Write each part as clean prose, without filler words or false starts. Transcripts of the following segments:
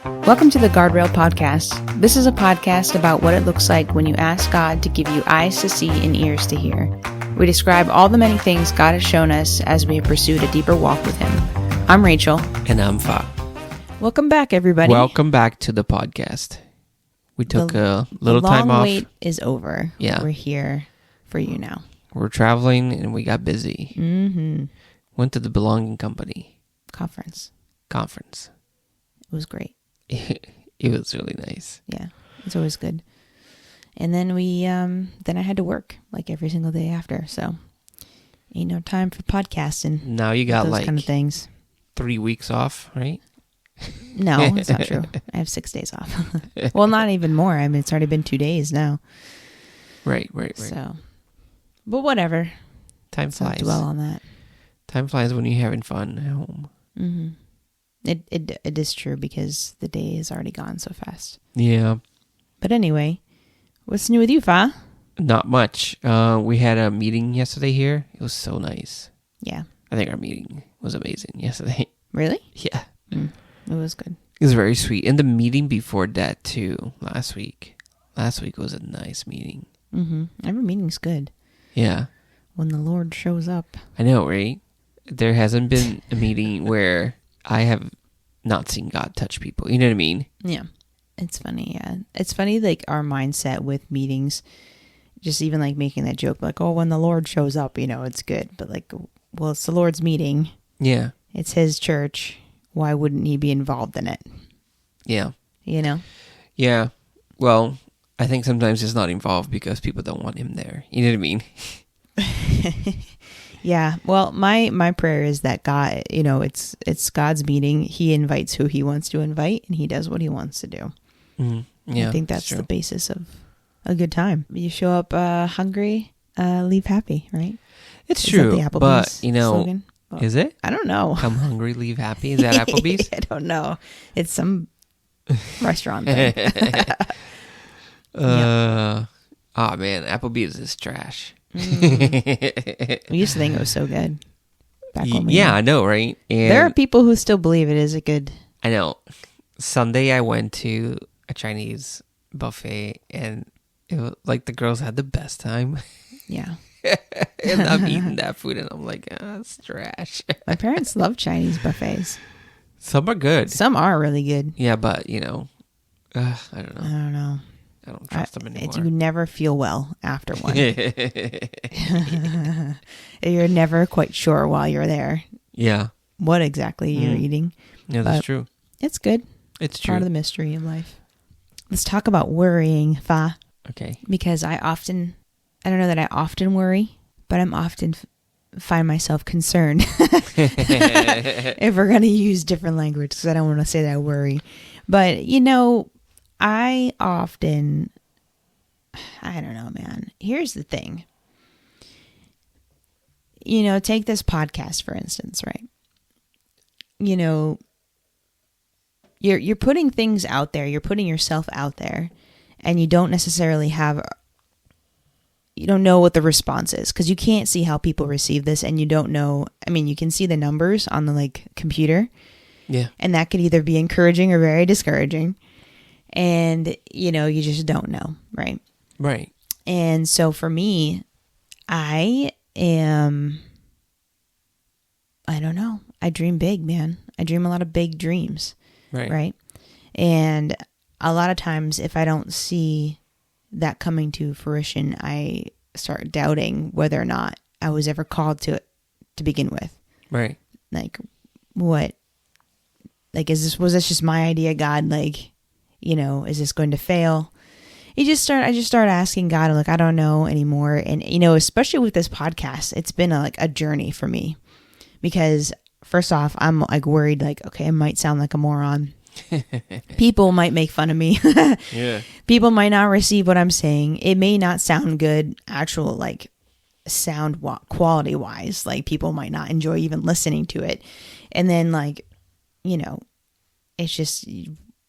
Welcome to the Guardrail Podcast. This is a podcast about what it looks like when you ask God to give you eyes to see and ears to hear. We describe all the many things God has shown us as we have pursued a deeper walk with Him. I'm Rachel. And I'm Fa. Welcome back, everybody. Welcome back to the podcast. We took a little time off. The long wait is over. Yeah. We're here for you now. We're traveling and we got busy. Mm-hmm. Went to the Belonging Company Conference. It was great. It was really nice. Yeah, it's always good. And then then I had to work like every single day after, so ain't no time for podcasting. Now you got those like kind of things. 3 weeks off, right? No, it's not true. I have 6 days off. Well, not even more. I mean, it's already been 2 days now. Right. So, but whatever. Time Let's not flies. dwell on that. Time flies when you're having fun at home. Mm-hmm. It is true because the day is already gone so fast. Yeah. But anyway, what's new with you, Fa? Not much. We had a meeting yesterday here. It was so nice. Yeah. I think our meeting was amazing yesterday. Really? Yeah. It was good. It was very sweet. And the meeting before that too, last week. Last week was a nice meeting. Mm-hmm. Every meeting's good. Yeah. When the Lord shows up. I know, right? There hasn't been a meeting where I have not seen God touch people. You know what I mean? Yeah. It's funny, yeah. It's funny, like, our mindset with meetings, just even, like, making that joke, like, oh, when the Lord shows up, you know, it's good. But, like, well, it's the Lord's meeting. Yeah. It's His church. Why wouldn't He be involved in it? Yeah. You know? Yeah. Well, I think sometimes it's not involved because people don't want Him there. You know what I mean? Yeah. Well, my prayer is that God, you know, it's God's meeting. He invites who He wants to invite, and He does what He wants to do. Mm-hmm. Yeah. I think that's the basis of a good time. You show up hungry, leave happy, right? It's Is true, that the Applebee's but you know, slogan? Oh, is it? I don't know. Come hungry, leave happy. Is that Applebee's? I don't know. It's some restaurant thing. Oh man, Applebee's is trash. We used to think it was so good. Back when we Yeah, were. I know, right? And There are people who still believe it is a good. I know. Sunday I went to a Chinese buffet and it was like the girls had the best time. Yeah. And I'm eating that food and I'm like, it's trash. My parents love Chinese buffets. Some are good. Some are really good. Yeah, but you know, I don't know. I don't know. I don't trust them anymore. You never feel well after one. You're never quite sure while you're there Yeah. what exactly you're eating. Yeah, that's true. It's good. It's Part true. of the mystery of life. Let's talk about worrying, Fa. Okay. Because I don't know that I often worry, but I'm often find myself concerned. If we're going to use different language, because I don't want to say that I worry. But, you know, I don't know, man. Here's the thing. You know, take this podcast, for instance, right? You know, you're putting things out there. You're putting yourself out there. And you don't necessarily you don't know what the response is. Because you can't see how people receive this. And you don't know. I mean, you can see the numbers on the, computer. Yeah. And that could either be encouraging or very discouraging. And, you know, you just don't know, right? Right. And so for me, I don't know. I dream big, man. I dream a lot of big dreams. Right. Right. And a lot of times if I don't see that coming to fruition, I start doubting whether or not I was ever called to it to begin with. Right. Like, what? Like, was this just my idea, God? Like, you know, is this going to fail? I just start asking God, like, I don't know anymore. And, you know, especially with this podcast, it's been a journey for me because first off, I'm like worried, like, okay, I might sound like a moron. People might make fun of me. Yeah. People might not receive what I'm saying. It may not sound good, actual, like, sound quality wise. Like, people might not enjoy even listening to it. And then, like, you know, it's just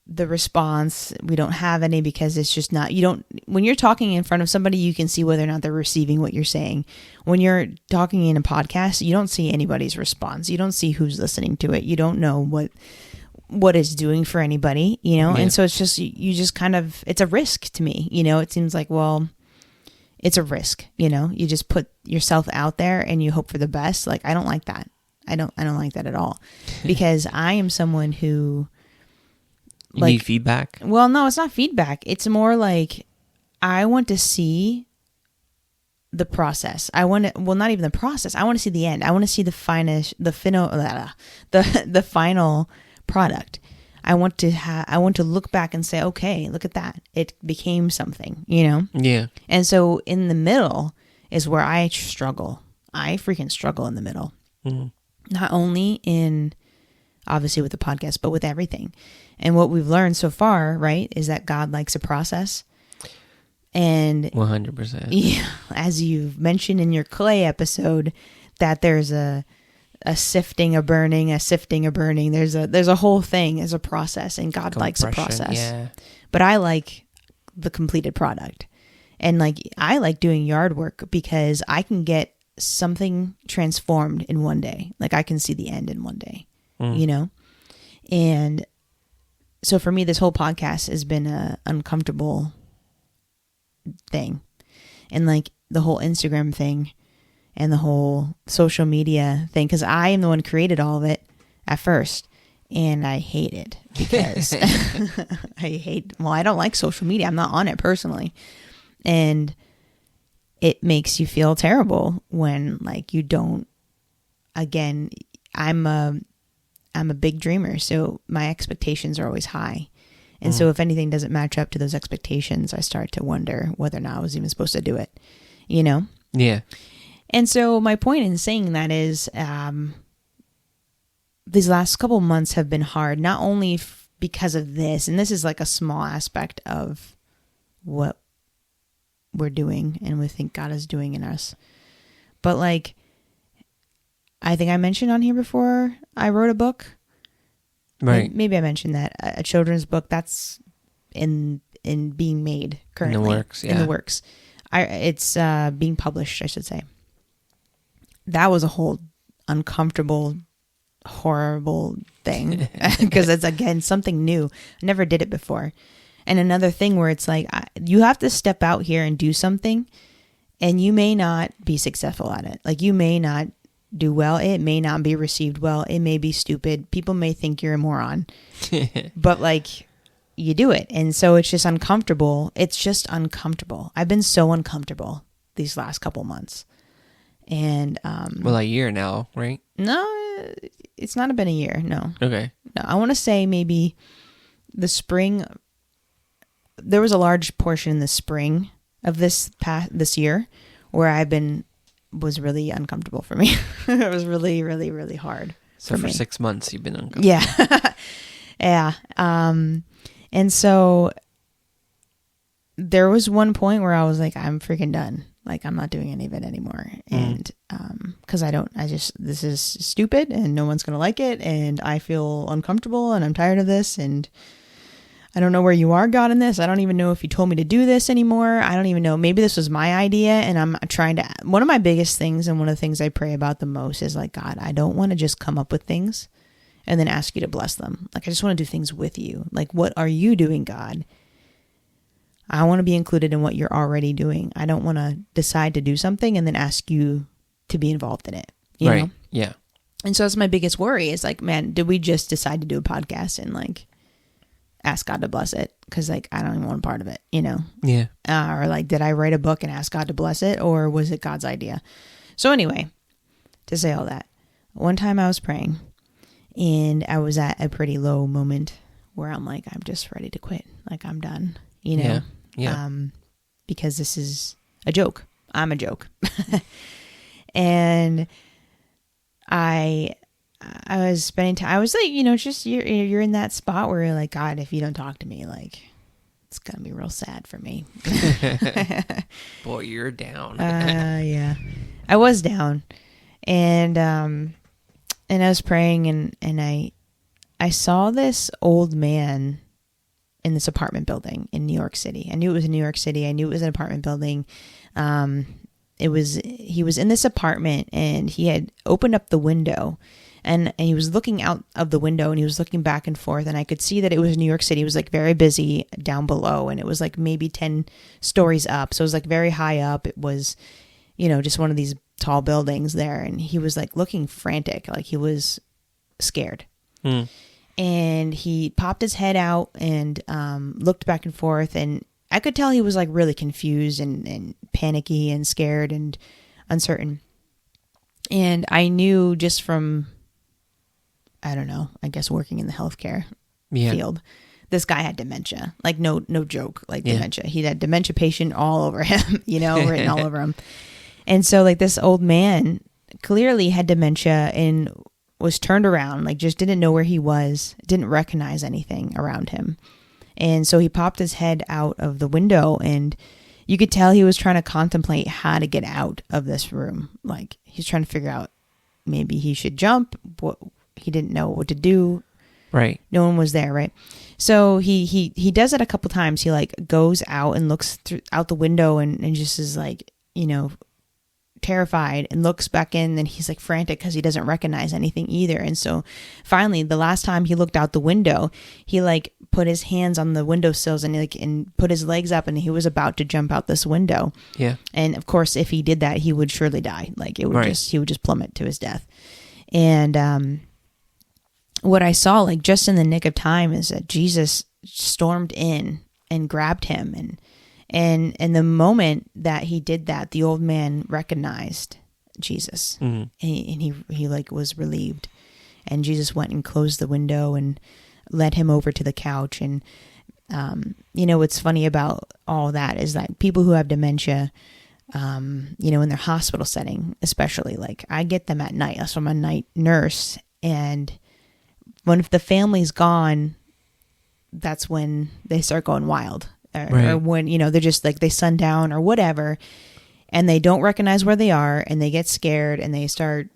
the response, we don't have any because it's just not, when you're talking in front of somebody, you can see whether or not they're receiving what you're saying. When you're talking in a podcast, you don't see anybody's response. You don't see who's listening to it. You don't know what it's doing for anybody, you know? Yeah. And so it's just, you just kind of, it's a risk to me, you know? It seems like, well, it's a risk, you know? You just put yourself out there and you hope for the best. Like, I don't like that. I don't like that at all, because I am someone who, you need feedback. Well, no, it's not feedback. It's more like, I want to see the process. I want to, well, not even the process. I want to see the end. I want to see the final product. I want to look back and say, okay, look at that. It became something, you know? Yeah. And so in the middle is where I struggle. I freaking struggle in the middle. Mm-hmm. Not only in, obviously with the podcast, but with everything. And what we've learned so far, right, is that God likes a process. And 100%. Yeah, as you've mentioned in your clay episode, that there's a sifting, a burning, a sifting, a burning. There's a whole thing as a process, and God likes a process. Yeah. But I like the completed product. And like, I like doing yard work because I can get something transformed in one day. Like, I can see the end in one day, you know? And so for me, this whole podcast has been a uncomfortable thing. And like the whole Instagram thing and the whole social media thing, because I am the one who created all of it at first. And I hate it because I don't like social media. I'm not on it personally. And it makes you feel terrible when like you don't, again, I'm a big dreamer. So my expectations are always high. And so if anything doesn't match up to those expectations, I start to wonder whether or not I was even supposed to do it, you know? Yeah. And so my point in saying that is, these last couple months have been hard, not only because of this, and this is like a small aspect of what we're doing and we think God is doing in us, but like, I think I mentioned on here before, I wrote a book. Right. Maybe I mentioned that a children's book that's in being made currently. In the works. Yeah. In the works. It's being published, I should say. That was a whole uncomfortable, horrible thing because it's, again, something new. I never did it before. And another thing where it's like, you have to step out here and do something, and you may not be successful at it. Like, you may not do well. It may not be received well. It may be stupid. People may think you're a moron. But like, you do it. And so it's just uncomfortable. It's just uncomfortable. I've been so uncomfortable these last couple months. And well, a year now, right? No, it's not been a year. No. Okay. No, I want to say maybe the spring. There was a large portion in the spring of this year where was really uncomfortable for me. It was really, really, really hard. So for me. 6 months you've been uncomfortable. Yeah. Yeah. And so there was one point where I was like, I'm freaking done. Like, I'm not doing any of it anymore. And, cause this is stupid and no one's going to like it. And I feel uncomfortable and I'm tired of this. And I don't know where you are, God, in this. I don't even know if you told me to do this anymore. I don't even know. Maybe this was my idea. And I'm trying to, one of my biggest things and one of the things I pray about the most is like, God, I don't want to just come up with things and then ask you to bless them. Like, I just want to do things with you. Like, what are you doing, God? I want to be included in what you're already doing. I don't want to decide to do something and then ask you to be involved in it. You know? Yeah. And so that's my biggest worry is like, man, did we just decide to do a podcast and like ask God to bless it? Because like, I don't even want part of it, you know? Yeah. Or like, did I write a book and ask God to bless it? Or was it God's idea? So anyway, to say all that, one time I was praying and I was at a pretty low moment where I'm like, I'm just ready to quit. Like, I'm done, you know? Yeah. Because this is a joke. I'm a joke. And I was spending time, I was like, you know, just you're in that spot where you're like, God, if you don't talk to me, like, it's going to be real sad for me. Boy, you're down. Yeah. I was down. And I was praying and I saw this old man in this apartment building in New York City. I knew it was in New York City. I knew it was an apartment building. He was in this apartment and he had opened up the window And he was looking out of the window, and he was looking back and forth, and I could see that it was New York City. It was like very busy down below, and it was like maybe 10 stories up. So it was like very high up. It was, just one of these tall buildings there. And he was like looking frantic, like he was scared. And he popped his head out and looked back and forth, and I could tell he was like really confused and panicky and scared and uncertain. And I knew just from, I don't know, I guess working in the healthcare field, this guy had dementia. Like no joke, like dementia. He had dementia patient all over him, written all over him. And so like this old man clearly had dementia and was turned around, like just didn't know where he was, didn't recognize anything around him. And so he popped his head out of the window, and you could tell he was trying to contemplate how to get out of this room. Like he's trying to figure out maybe he should jump. He didn't know what to do. Right. No one was there. Right. So he does it a couple times. He like goes out and looks out the window and just is like, terrified, and looks back in, and he's like frantic because he doesn't recognize anything either. And so finally, the last time he looked out the window, he like put his hands on the windowsills and put his legs up, and he was about to jump out this window. Yeah. And of course, if he did that, he would surely die. Like it would he would just plummet to his death. And what I saw, like just in the nick of time, is that Jesus stormed in and grabbed him, and the moment that he did that, the old man recognized Jesus, and he like was relieved, and Jesus went and closed the window and led him over to the couch. And what's funny about all that is that people who have dementia, in their hospital setting, especially, like I get them at night. So I'm a night nurse, and when if the family's gone, that's when they start going wild. Or when, they're just like they sundown or whatever, and they don't recognize where they are, and they get scared, and they start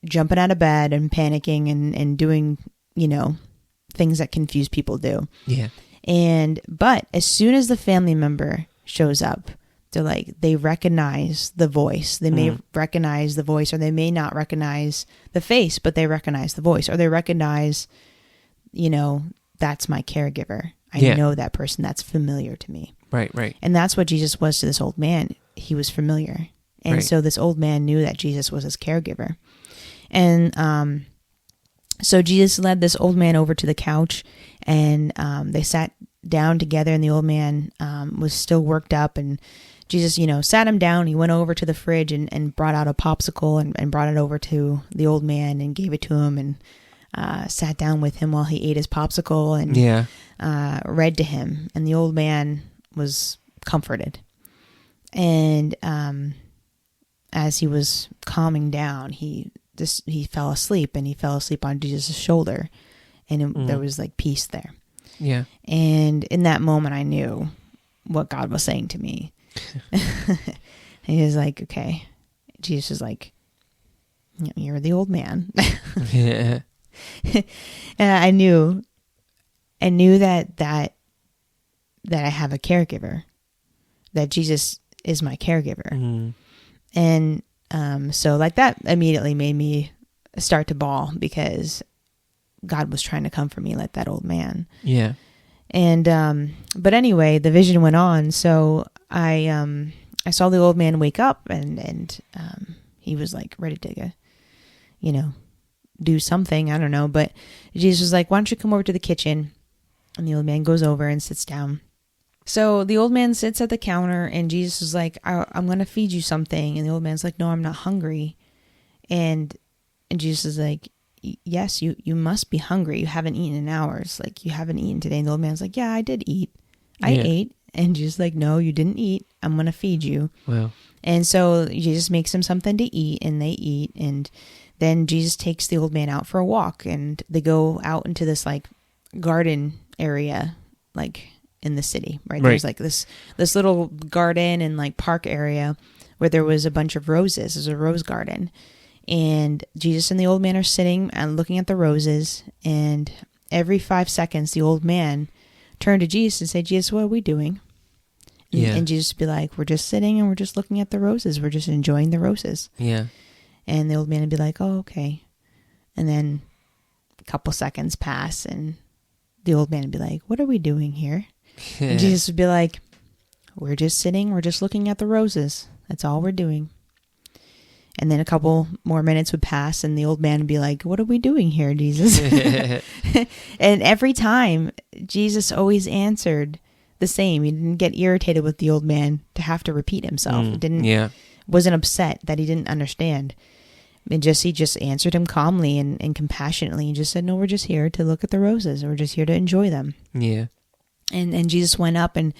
jumping out of bed and panicking and doing, things that confused people do. Yeah. But as soon as the family member shows up, they're like, they recognize the voice. They may recognize the voice, or they may not recognize the face, but they recognize the voice, or they recognize, that's my caregiver. I know that person. That's familiar to me. Right. And that's what Jesus was to this old man. He was familiar. And so this old man knew that Jesus was his caregiver. And so Jesus led this old man over to the couch, and they sat down together, and the old man was still worked up, and Jesus, sat him down. He went over to the fridge and brought out a popsicle and brought it over to the old man and gave it to him, and sat down with him while he ate his popsicle and read to him. And the old man was comforted. And as he was calming down, he fell asleep, and he fell asleep on Jesus' shoulder, and there was like peace there. Yeah. And in that moment, I knew what God was saying to me. He was like, okay. Jesus is like, you're the old man. Yeah. And I knew that I have a caregiver, that Jesus is my caregiver. And so like that immediately made me start to bawl, because God was trying to comfort me like that old man. Yeah. And but anyway, the vision went on. So I saw the old man wake up, and he was like ready to do something, I don't know, but Jesus was like, why don't you come over to the kitchen? And the old man goes over and sits down. So the old man sits at the counter, and Jesus is like, I'm going to feed you something. And the old man's like, no, I'm not hungry. And Jesus is like, yes, you must be hungry. You haven't eaten in hours. Like, you haven't eaten today. And the old man's like, yeah, I did eat. I ate. And Jesus is like, no, you didn't eat. I'm going to feed you. Wow. And so Jesus makes him something to eat, and they eat. And then Jesus takes the old man out for a walk, and they go out into this like garden area, like in the city, right? There's like this little garden and like park area where there was a bunch of roses. There's a rose garden, and Jesus and the old man are sitting and looking at the roses. And every 5 seconds, the old man turned to Jesus and said, Jesus, what are we doing? And Jesus would be like, we're just sitting and we're just looking at the roses. We're just enjoying the roses. Yeah. And the old man would be like, oh, okay. And then a couple seconds pass and the old man would be like, what are we doing here? And Jesus would be like, we're just sitting. We're just looking at the roses. That's all we're doing. And then a couple more minutes would pass and the old man would be like, what are we doing here, Jesus? And every time, Jesus always answered the same. He didn't get irritated with the old man to have to repeat himself. Wasn't upset that he didn't understand. He just answered him calmly and compassionately and just said, no, we're just here to look at the roses. We're just here to enjoy them. Yeah. And Jesus went up and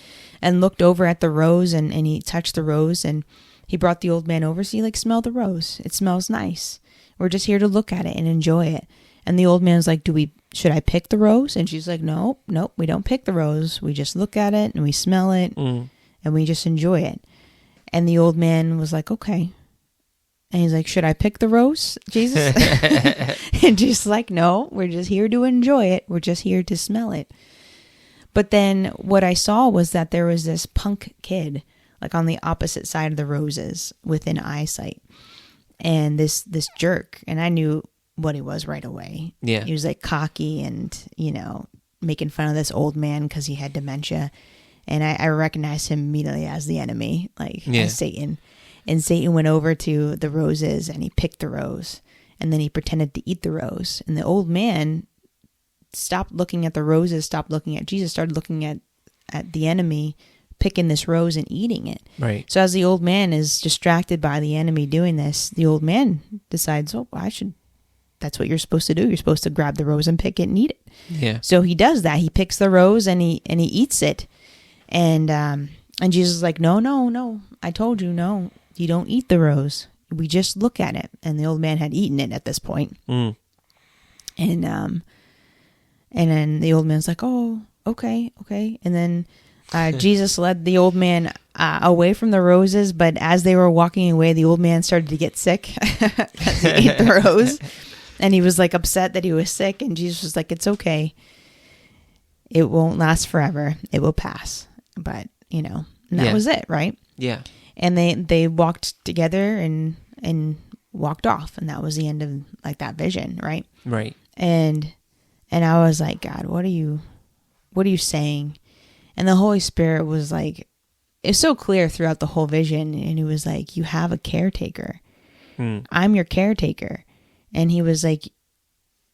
looked over at the rose and he touched the rose and he brought the old man over. So he smell the rose. It smells nice. We're just here to look at it and enjoy it. And the old man was like, should I pick the rose? And she's like, nope, we don't pick the rose. We just look at it and we smell it and we just enjoy it. And the old man was like, okay. And he's like, should I pick the rose, Jesus? And just like, no, we're just here to enjoy it. We're just here to smell it. But then what I saw was that there was this punk kid, on the opposite side of the roses within eyesight. And this jerk, and I knew what he was right away. Yeah. He was cocky and, making fun of this old man because he had dementia. And I recognized him immediately as the enemy, as Satan. And Satan went over to the roses and he picked the rose. And then he pretended to eat the rose. And the old man stopped looking at the roses, stopped looking at Jesus, started looking at the enemy picking this rose and eating it. Right. So as the old man is distracted by the enemy doing this, the old man decides, that's what you're supposed to do. You're supposed to grab the rose and pick it and eat it. Yeah. So he does that. He picks the rose and he eats it. And Jesus is like, no, I told you, no, you don't eat the rose. We just look at it. And the old man had eaten it at this point. And then the old man's like, oh, okay. And then Jesus led the old man away from the roses, but as they were walking away, the old man started to get sick because he ate the rose. And he was upset that he was sick. And Jesus was like, it's okay. It won't last forever. It will pass. But, and that was it, right? Yeah. And they walked together and walked off. And that was the end of that vision, right? Right. And I was like, God, what are you saying? And the Holy Spirit was it's so clear throughout the whole vision. And he was like, you have a caretaker. I'm your caretaker. And he was like,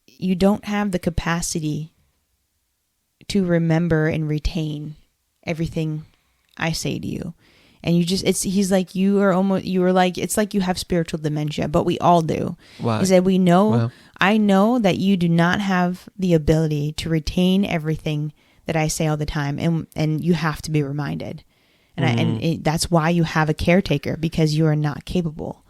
you don't have the capacity to remember and retain everything I say to you. And he's like, it's like you have spiritual dementia, but we all do. Wow. He said, I know that you do not have the ability to retain everything that I say all the time. And you have to be reminded. And that's why you have a caretaker, because you are not capable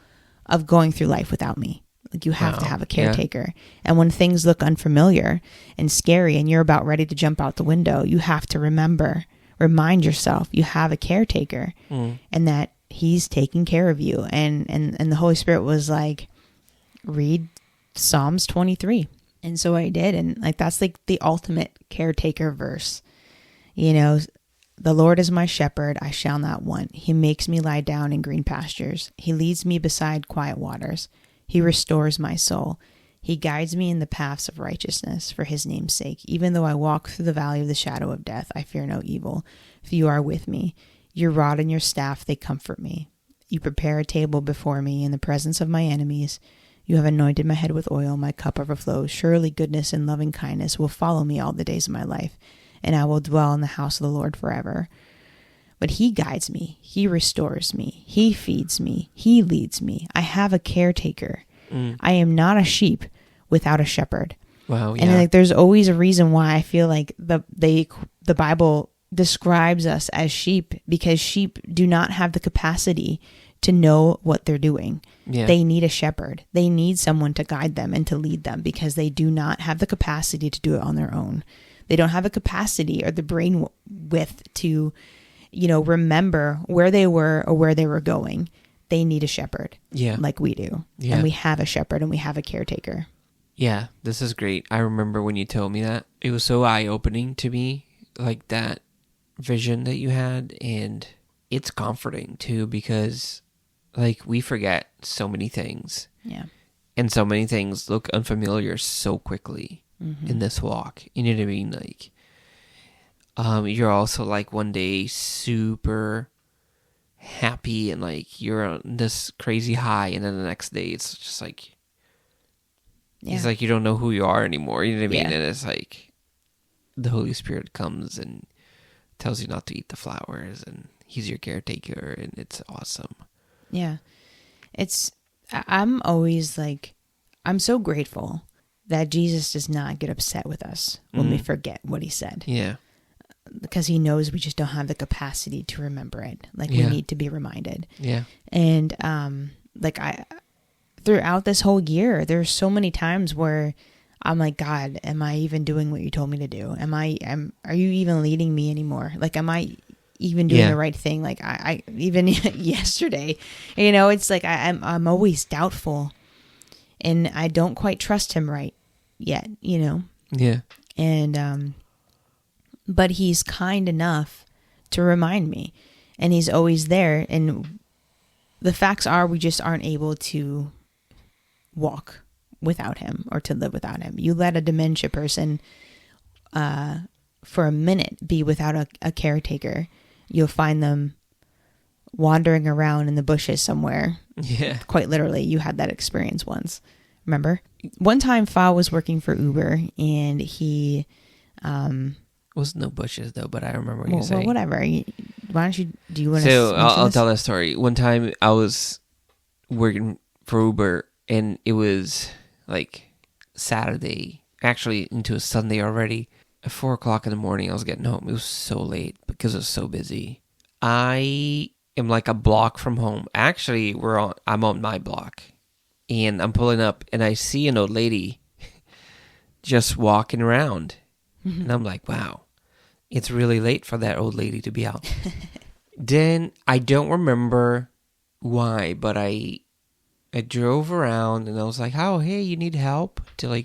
of going through life without me. You have to have a caretaker. Yeah. And when things look unfamiliar and scary and you're about ready to jump out the window, you have to remind yourself you have a caretaker and that he's taking care of you. And the Holy Spirit was like, read Psalms 23. And so I did. And that's the ultimate caretaker verse. The Lord is my shepherd, I shall not want. He makes me lie down in green pastures. He leads me beside quiet waters. He restores my soul. He guides me in the paths of righteousness for his name's sake. Even though I walk through the valley of the shadow of death, I fear no evil, for you are with me. Your rod and your staff, they comfort me. You prepare a table before me in the presence of my enemies. You have anointed my head with oil, my cup overflows. Surely goodness and loving kindness will follow me all the days of my life, and I will dwell in the house of the Lord forever. But he guides me. He restores me. He feeds me. He leads me. I have a caretaker. I am not a sheep without a shepherd. Wow. Yeah. And there's always a reason why I feel like the Bible describes us as sheep, because sheep do not have the capacity to know what they're doing. Yeah. They need a shepherd. They need someone to guide them and to lead them, because they do not have the capacity to do it on their own. They don't have the capacity or the brain width to remember where they were or where they were going. They need a shepherd, like we do. Yeah. And we have a shepherd and we have a caretaker. Yeah, this is great. I remember when you told me that. It was so eye-opening to me, that vision that you had. And it's comforting, too, because, we forget so many things. Yeah. And so many things look unfamiliar so quickly in this walk. You know what I mean? Like, you're also like one day super happy and like you're on this crazy high, and then the next day it's just like, it's like you don't know who you are anymore. You know what I mean? And it's like the Holy Spirit comes and tells you not to eat the flowers, and he's your caretaker, and it's awesome. Yeah. I'm always like, I'm so grateful that Jesus does not get upset with us when we forget what he said. Yeah. Because he knows we just don't have the capacity to remember it. Like we need to be reminded. Yeah. And throughout this whole year, there's so many times where I'm like, God, am I even doing what you told me to do? Are you even leading me anymore? Like, am I even doing the right thing? Like I even yesterday, it's like I'm always doubtful, and I don't quite trust him right yet, Yeah. And, but he's kind enough to remind me, and he's always there. And the facts are, we just aren't able to walk without him or to live without him. You let a dementia person, for a minute be without a caretaker, you'll find them wandering around in the bushes somewhere. Yeah. Quite literally. You had that experience once. Remember? One time Fa was working for Uber, and he... was no bushes though, but I remember what you saying. Well, whatever. Why don't you... Do you want to... So, I'll tell that story. One time I was working for Uber, and it was like Saturday, actually into a Sunday already. At 4 o'clock in the morning, I was getting home. It was so late because it was so busy. I am like a block from home. Actually, I'm on my block, and I'm pulling up, and I see an old lady just walking around, and I'm like, wow, it's really late for that old lady to be out. Then I don't remember why, but I drove around, and I was like, oh, hey, you need help? Are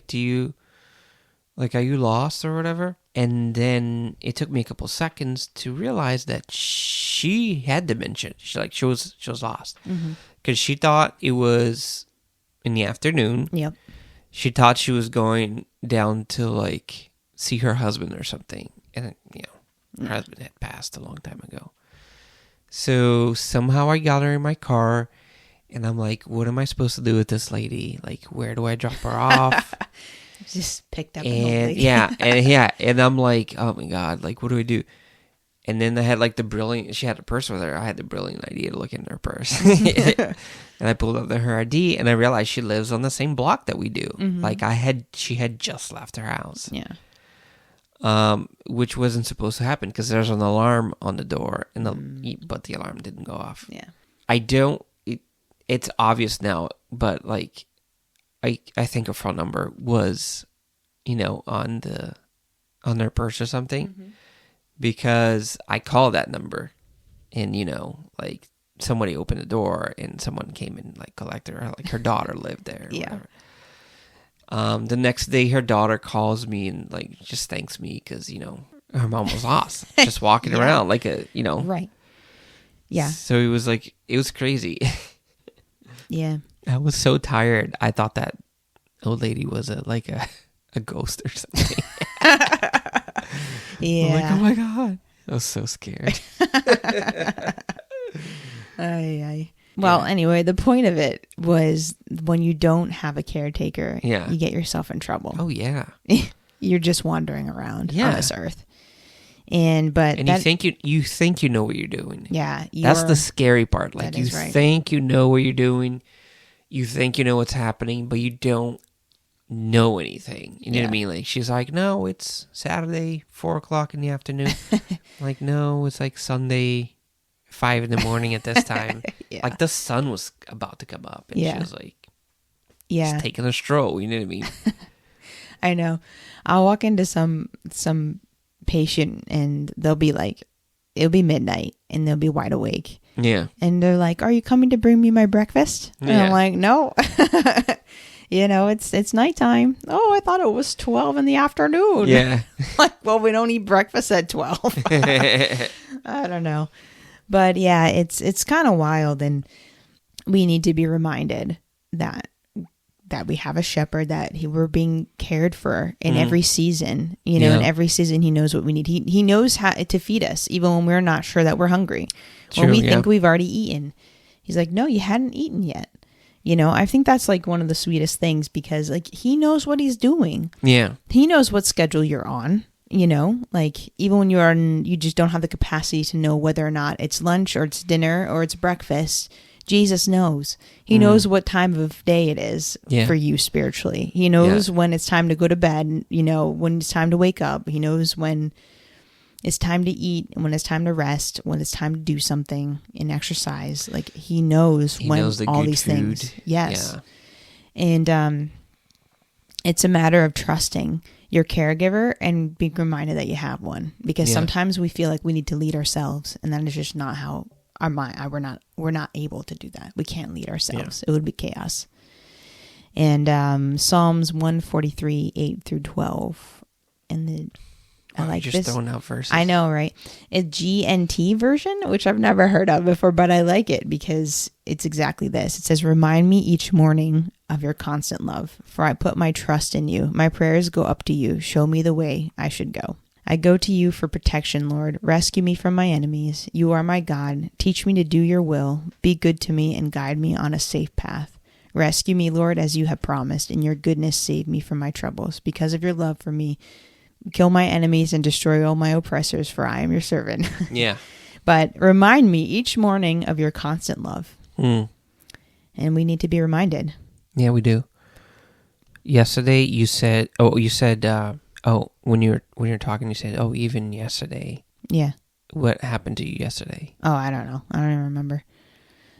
you lost or whatever? And then it took me a couple seconds to realize that she had dementia. She was lost. Because she thought it was in the afternoon. Yep. She thought she was going down to like see her husband or something. And her husband had passed a long time ago. So somehow I got her in my car, and I'm like, what am I supposed to do with this lady? Like, where do I drop her off? Just picked up and and I'm like, oh my God, like, what do we do? And then I had like she had a purse with her. I had the brilliant idea to look in her purse. And I pulled up her ID, and I realized she lives on the same block that we do. Like she had just left her house. Yeah. Which wasn't supposed to happen because there's an alarm on the door, but the alarm didn't go off. Yeah. It's obvious now, but like, I think her phone number was, on their purse or something, because I called that number, and like somebody opened the door and someone came and like collected her, like her daughter lived there. Yeah. Whatever. The next day, her daughter calls me and like just thanks me because her mom was lost, just walking around like Right. Yeah. So it was crazy. Yeah. I was so tired. I thought that old lady was a ghost or something. Yeah. I'm like, oh my God. I was so scared. Well, anyway, the point of it was when you don't have a caretaker, you get yourself in trouble. Oh, yeah. You're just wandering around on this earth. And you think you know what you're doing. Yeah. That's the scary part. Like, you right. think you know what you're doing. You think you know what's happening, but you don't know anything. You know what I mean? Like, she's like, no, it's Saturday, 4 o'clock in the afternoon. I'm like, no, it's like Sunday, 5 in the morning at this time. Like, the sun was about to come up. And she was like, just taking a stroll. You know what I mean? I know. I'll walk into some patient, and they'll be like, it'll be midnight, and they'll be wide awake. Yeah. And they're like, are you coming to bring me my breakfast? And I'm like, no. It's nighttime. Oh, I thought it was 12 in the afternoon. Yeah. Like, well, we don't eat breakfast at 12. I don't know. But yeah, it's kind of wild, and we need to be reminded that that we have a shepherd, that we're being cared for in every season. You know, in every season, he knows what we need. He knows how to feed us, even when we're not sure that we're hungry. When we think we've already eaten, he's like, no, you hadn't eaten yet. You know, I think that's like one of the sweetest things, because like he knows what he's doing. Yeah. He knows what schedule you're on, you know, like even when you just don't have the capacity to know whether or not it's lunch or it's dinner or it's breakfast. Jesus knows. He knows what time of day it is for you spiritually. He knows when it's time to go to bed, you know, when it's time to wake up. He knows when it's time to eat, when it's time to rest, when it's time to do something and exercise. Like he knows all these things. Yes. Yeah. And it's a matter of trusting your caregiver and being reminded that you have one, because sometimes we feel like we need to lead ourselves, and that is just not how our mind, we're not able to do that. We can't lead ourselves. It would be chaos. And Psalms 143, 8 through 12. And I like just this. Throwing out verses. I know, right? It's GNT version, which I've never heard of before, but I like it because it's exactly this. It says, remind me each morning of your constant love, for I put my trust in you. My prayers go up to you. Show me the way I should go. I go to you for protection, Lord. Rescue me from my enemies. You are my God. Teach me to do your will. Be good to me and guide me on a safe path. Rescue me, Lord, as you have promised. In your goodness, save me from my troubles. Because of your love for me, kill my enemies and destroy all my oppressors, for I am your servant. Yeah. But remind me each morning of your constant love. And we need to be reminded. Yeah, we do. Yesterday, you said, when you're talking, you said, even yesterday. Yeah. What happened to you yesterday? Oh, I don't know. I don't even remember.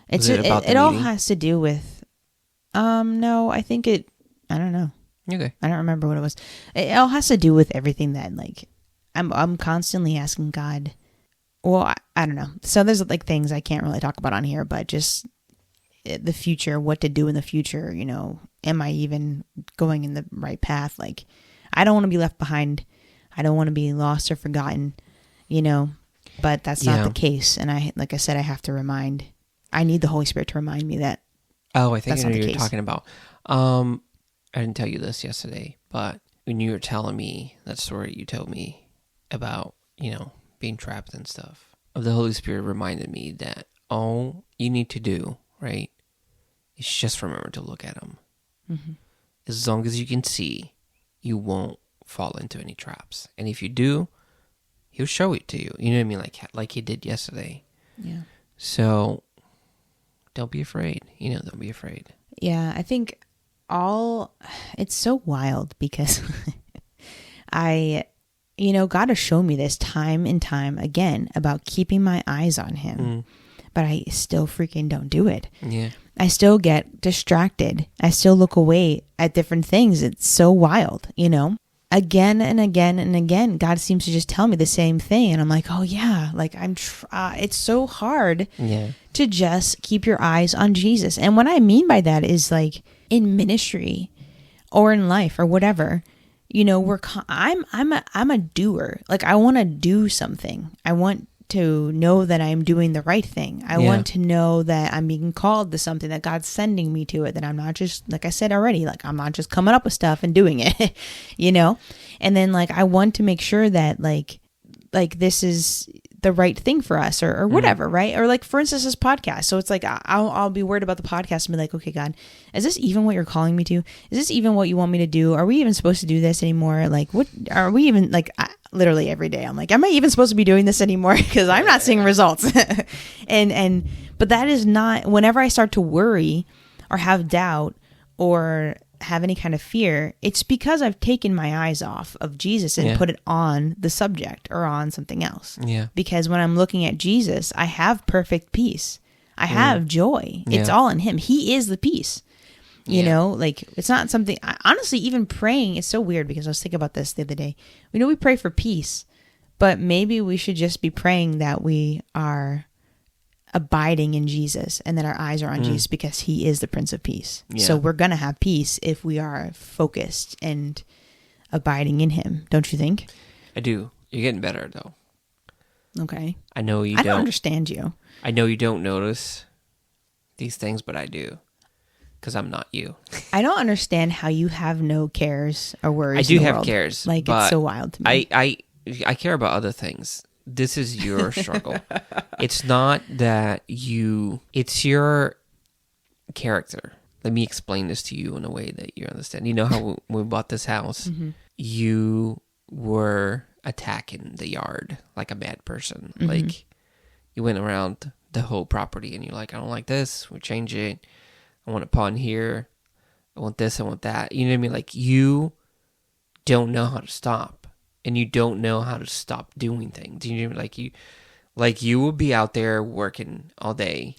It all has to do with, no, I think I don't know. Okay. I don't remember what it was. It all has to do with everything that, like, I'm constantly asking God. Well, I don't know. So there's like things I can't really talk about on here, but just the future, what to do in the future, you know, am I even going in the right path? Like, I don't want to be left behind. I don't want to be lost or forgotten, you know, but that's not the case. And like I said, I have to I need the Holy Spirit to remind me that. Oh, I think I know what you're talking about. I didn't tell you this yesterday, but when you were telling me that story you told me about, you know, being trapped and stuff, the Holy Spirit reminded me that all you need to do, right, is just remember to look at him. Mm-hmm. As long as you can see, you won't fall into any traps. And if you do, he'll show it to you. You know what I mean? Like he did yesterday. Yeah. So don't be afraid. You know, don't be afraid. Yeah, I think it's so wild because God has shown me this time and time again about keeping my eyes on him, but I still freaking don't do it. Yeah. I still get distracted. I still look away at different things. It's so wild, you know? Again and again and again, God seems to just tell me the same thing. And I'm like, oh yeah, like it's so hard to just keep your eyes on Jesus. And what I mean by that is like in ministry or in life or whatever, you know, I'm a doer. Like I want to do something. I want to know that I'm doing the right thing. I want to know that I'm being called to something, that God's sending me to it, that I'm not just, like I said already, like I'm not just coming up with stuff and doing it, you know? And then like, I want to make sure that like this is the right thing for us or whatever, right? Or like, for instance, this podcast. So it's like, I'll be worried about the podcast and be like, okay, God, is this even what you're calling me to? Is this even what you want me to do? Are we even supposed to do this anymore? Like, what are we even like, literally every day I'm like, am I even supposed to be doing this anymore? Because I'm not seeing results. But that is not, whenever I start to worry or have doubt or have any kind of fear, it's because I've taken my eyes off of Jesus and put it on the subject or on something else. Yeah. Because when I'm looking at Jesus, I have perfect peace. I have joy. Yeah. It's all in him. He is the peace. You know, like it's not something, honestly, even praying, it's so weird because I was thinking about this the other day. We know we pray for peace, but maybe we should just be praying that we are abiding in Jesus and that our eyes are on Jesus because he is the Prince of Peace. Yeah. So we're going to have peace if we are focused and abiding in him. Don't you think? I do. You're getting better though. Okay. I know you don't understand you. I know you don't notice these things, but I do. because I'm not you. I don't understand how you have no cares or worries. I do in the have world. cares. Like, but it's so wild to me. I care about other things. This is your struggle. It's not that it's your character. Let me explain this to you in a way that you understand. You know how when we bought this house, you were attacking the yard like a bad person. Like, you went around the whole property and you're like, I don't like this. We'll change it. I want a pond here. I want this. I want that. You know what I mean? Like, you don't know how to stop, and you don't know how to stop doing things. You know what I mean? Like you will be out there working all day,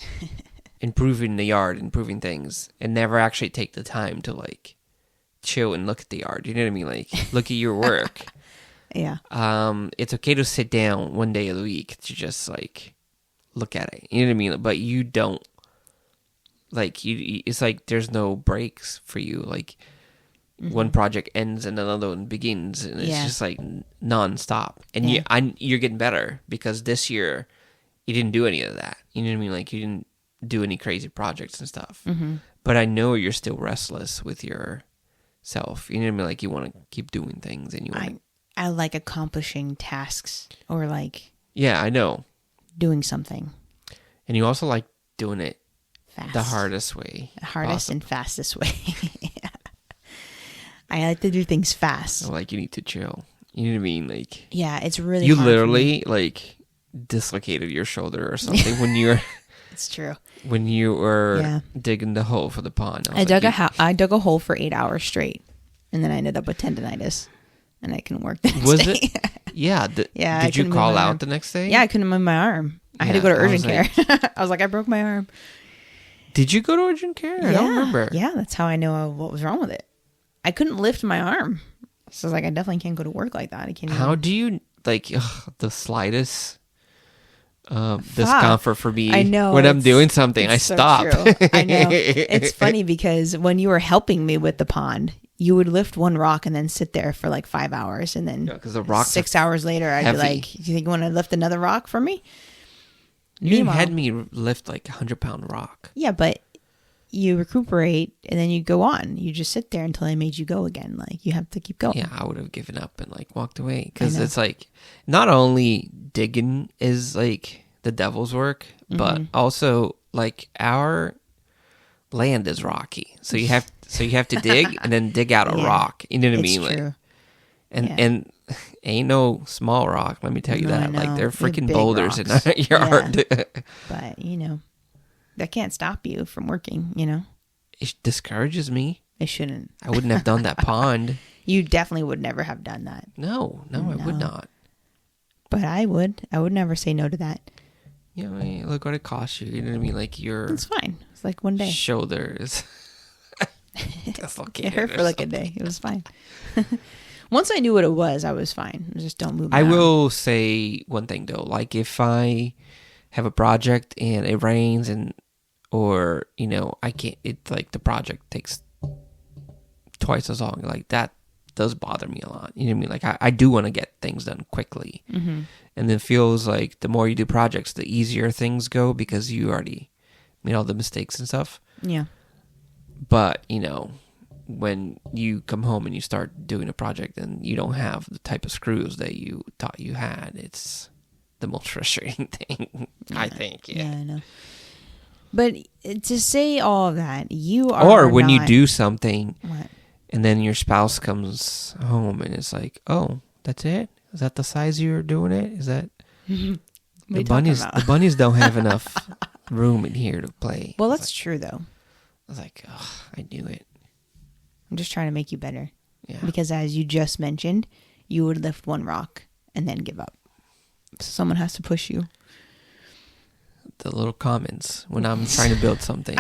improving the yard, improving things, and never actually take the time to like chill and look at the yard. You know what I mean? Like, look at your work. Yeah. It's okay to sit down one day of the week to just like look at it. You know what I mean? But you don't. Like, it's like there's no breaks for you. Like, one project ends and another one begins, and it's just like nonstop. And you're getting better because this year you didn't do any of that. You know what I mean? Like, you didn't do any crazy projects and stuff. But I know you're still restless with yourself. You know what I mean? Like, you want to keep doing things, and you want. I like accomplishing tasks or like. Yeah, I know. Doing something. And you also like doing it. Fast. The hardest way. The hardest and fastest way. I like to do things fast. So, like, you need to chill. You know what I mean? Like, yeah, it's really you hard literally like dislocated your shoulder or something when you were. It's true. When you were digging the hole for the pond. I dug a hole for 8 hours straight, and then I ended up with tendonitis, and I couldn't work the next Was day. it? Yeah. Yeah. Did you call out the next day? Yeah, I couldn't move my arm. I had to go to urgent care. I was like, I broke my arm. Did you go to urgent care? I don't remember. Yeah, that's how I know what was wrong with it. I couldn't lift my arm. So I was like, I definitely can't go to work like that. I can't. How do you, like, the slightest discomfort for me? I know. When I'm doing something, I stop. So I know. It's funny because when you were helping me with the pond, you would lift one rock and then sit there for like 5 hours. And then the rocks 6 hours later, I'd be like, do you think you want to lift another rock for me? You had me lift like a 100-pound rock. Yeah, but you recuperate and then you go on. You just sit there until I made you go again. Like, you have to keep going. Yeah, I would have given up and like walked away because it's like not only digging is like the devil's work, but also like our land is rocky. So you have to dig and then dig out a rock. You know what I mean? True. Like, and ain't no small rock. Let me tell you that. Like, they're freaking boulders in our yard. Yeah. But that can't stop you from working. It discourages me. It shouldn't. I wouldn't have done that pond. You definitely would never have done that. No, I would not. But I would. I would never say no to that. I mean, look what it costs you. You know what I mean? Like, your. It's fine. It's like one day. Shoulders. It hurt for like a day. It was fine. Once I knew what it was, I was fine. Just don't move. I will say one thing though. Like, if I have a project and it rains or I can't. It's like the project takes twice as long. Like, that does bother me a lot. You know what I mean? Like, I do want to get things done quickly, and it feels like the more you do projects, the easier things go because you already made all the mistakes and stuff. Yeah. But when you come home and you start doing a project and you don't have the type of screws that you thought you had, it's the most frustrating thing, I think. Yeah, I know. But to say all of that, you are. Or when you do something, what? And then your spouse comes home and it's like, oh, that's it? Is that the size you're doing it? Is that the bunnies? The bunnies don't have enough room in here to play. Well, that's true though. I was like, oh, I knew it. I'm just trying to make you better. Yeah. Because as you just mentioned, you would lift one rock and then give up. So someone has to push you. The little comments when I'm trying to build something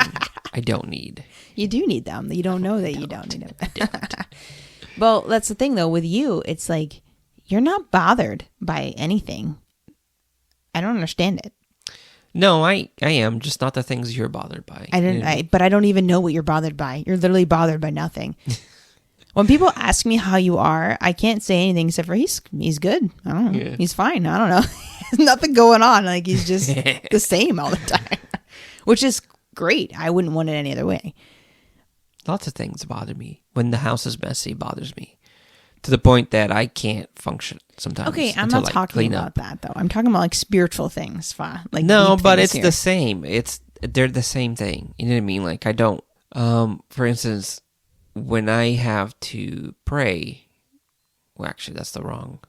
I don't need. You do need them. You don't know that you don't need them. Well, that's the thing though. With you, it's like you're not bothered by anything. I don't understand it. No, I am, just not the things you're bothered by. But I don't even know what you're bothered by. You're literally bothered by nothing. When people ask me how you are, I can't say anything except for he's good. I don't know. Yeah. He's fine. I don't know. There's nothing going on. Like, he's just the same all the time, which is great. I wouldn't want it any other way. Lots of things bother me. When the house is messy, it bothers me. To the point that I can't function sometimes. Okay, I'm until, not talking about that though. I'm talking about like spiritual things, like no, deep but things it's here. the same. They're the same thing. You know what I mean? Like I don't. For instance, when I have to pray, well, actually, that's the wrong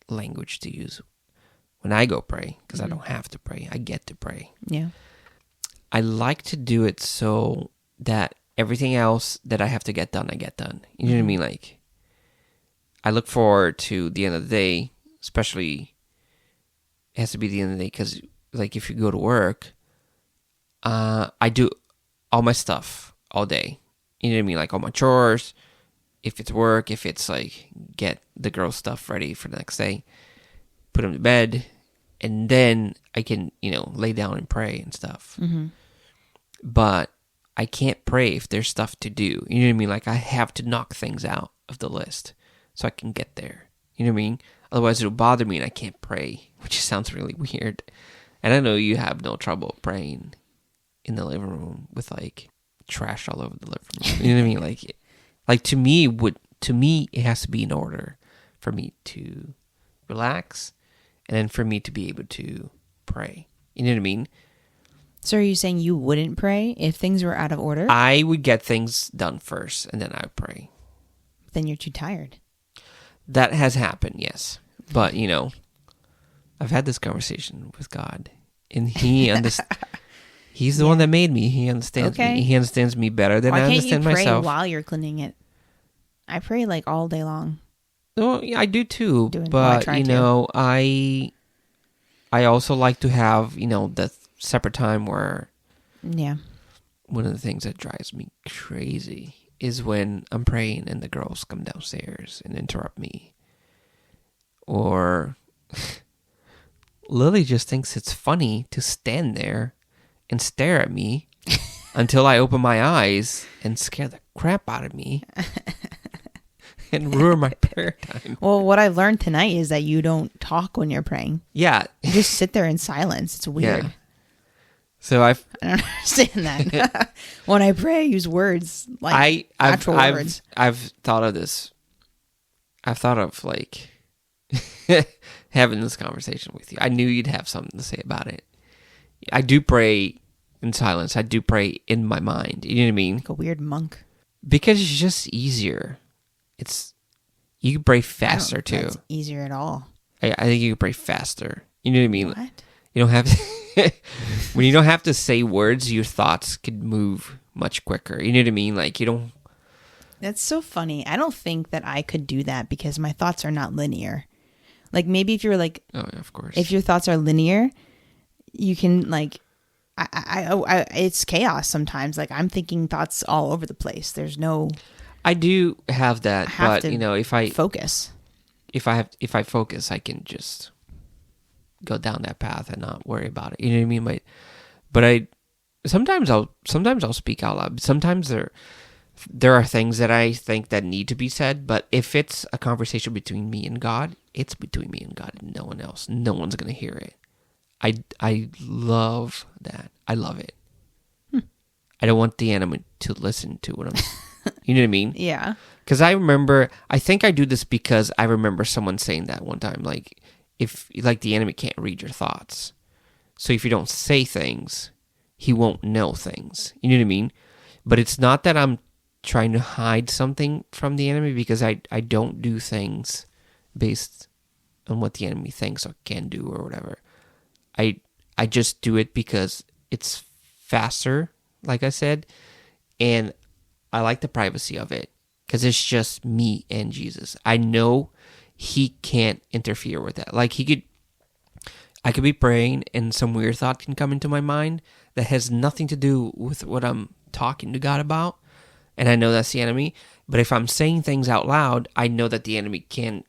language to use. When I go pray, because I don't have to pray, I get to pray. Yeah. I like to do it so that everything else that I have to get done, I get done. You know what I mean? Like, I look forward to the end of the day, especially it has to be the end of the day because, like, if you go to work, I do all my stuff all day. You know what I mean? Like, all my chores, if it's work, if it's, like, get the girls' stuff ready for the next day, put them to bed, and then I can, lay down and pray and stuff. Mm-hmm. But I can't pray if there's stuff to do. You know what I mean? Like, I have to knock things out of the list so I can get there. You know what I mean? Otherwise, it'll bother me and I can't pray, which sounds really weird. And I know you have no trouble praying in the living room with, like, trash all over the living room. You know what I mean? Like to me, it has to be in order for me to relax and then for me to be able to pray. You know what I mean? So are you saying you wouldn't pray if things were out of order? I would get things done first and then I would pray. Then you're too tired. That has happened, yes. But, I've had this conversation with God and he understands. He's the one that made me. He understands me. He understands me better than I understand myself. Why can't you pray while you're cleaning it? I pray like all day long. Well, yeah, I do too. But I also like to have the separate time where. Yeah. One of the things that drives me crazy is when I'm praying and the girls come downstairs and interrupt me, or Lily just thinks it's funny to stand there and stare at me until I open my eyes and scare the crap out of me and ruin my prayer time. Well, what I've learned tonight is that you don't talk when you're praying. Yeah. You just sit there in silence. It's weird. Yeah. So I don't understand that. When I pray, I use words like actual words. I've thought of this. I've thought of like having this conversation with you. I knew you'd have something to say about it. I do pray in silence. I do pray in my mind. You know what I mean? Like a weird monk. Because it's just easier. You can pray faster too. That's easier at all. I think you can pray faster. You know what I mean? What? You don't have to, when you don't have to say words, your thoughts could move much quicker. You know what I mean? Like you don't. That's so funny. I don't think that I could do that because my thoughts are not linear. Like maybe if you're like, oh yeah, of course. If your thoughts are linear, you can like, it's chaos sometimes. Like I'm thinking thoughts all over the place. There's no. I do have that, but if I focus, if I focus, I can just go down that path and not worry about it. You know what I mean? But sometimes I'll speak out loud. Sometimes there are things that I think that need to be said, but if it's a conversation between me and God, it's between me and God and no one else. No one's going to hear it. I love that. I love it. I don't want the enemy to listen to what I'm you know what I mean? Yeah. Because I think I do this because I remember someone saying that one time, like, if like the enemy can't read your thoughts. So if you don't say things, he won't know things. You know what I mean? But it's not that I'm trying to hide something from the enemy, because I don't do things based on what the enemy thinks or can do or whatever. I just do it because it's faster, like I said, and I like the privacy of it because it's just me and Jesus. I know he can't interfere with that. Like I could be praying and some weird thought can come into my mind that has nothing to do with what I'm talking to God about. And I know that's the enemy. But if I'm saying things out loud, I know that the enemy can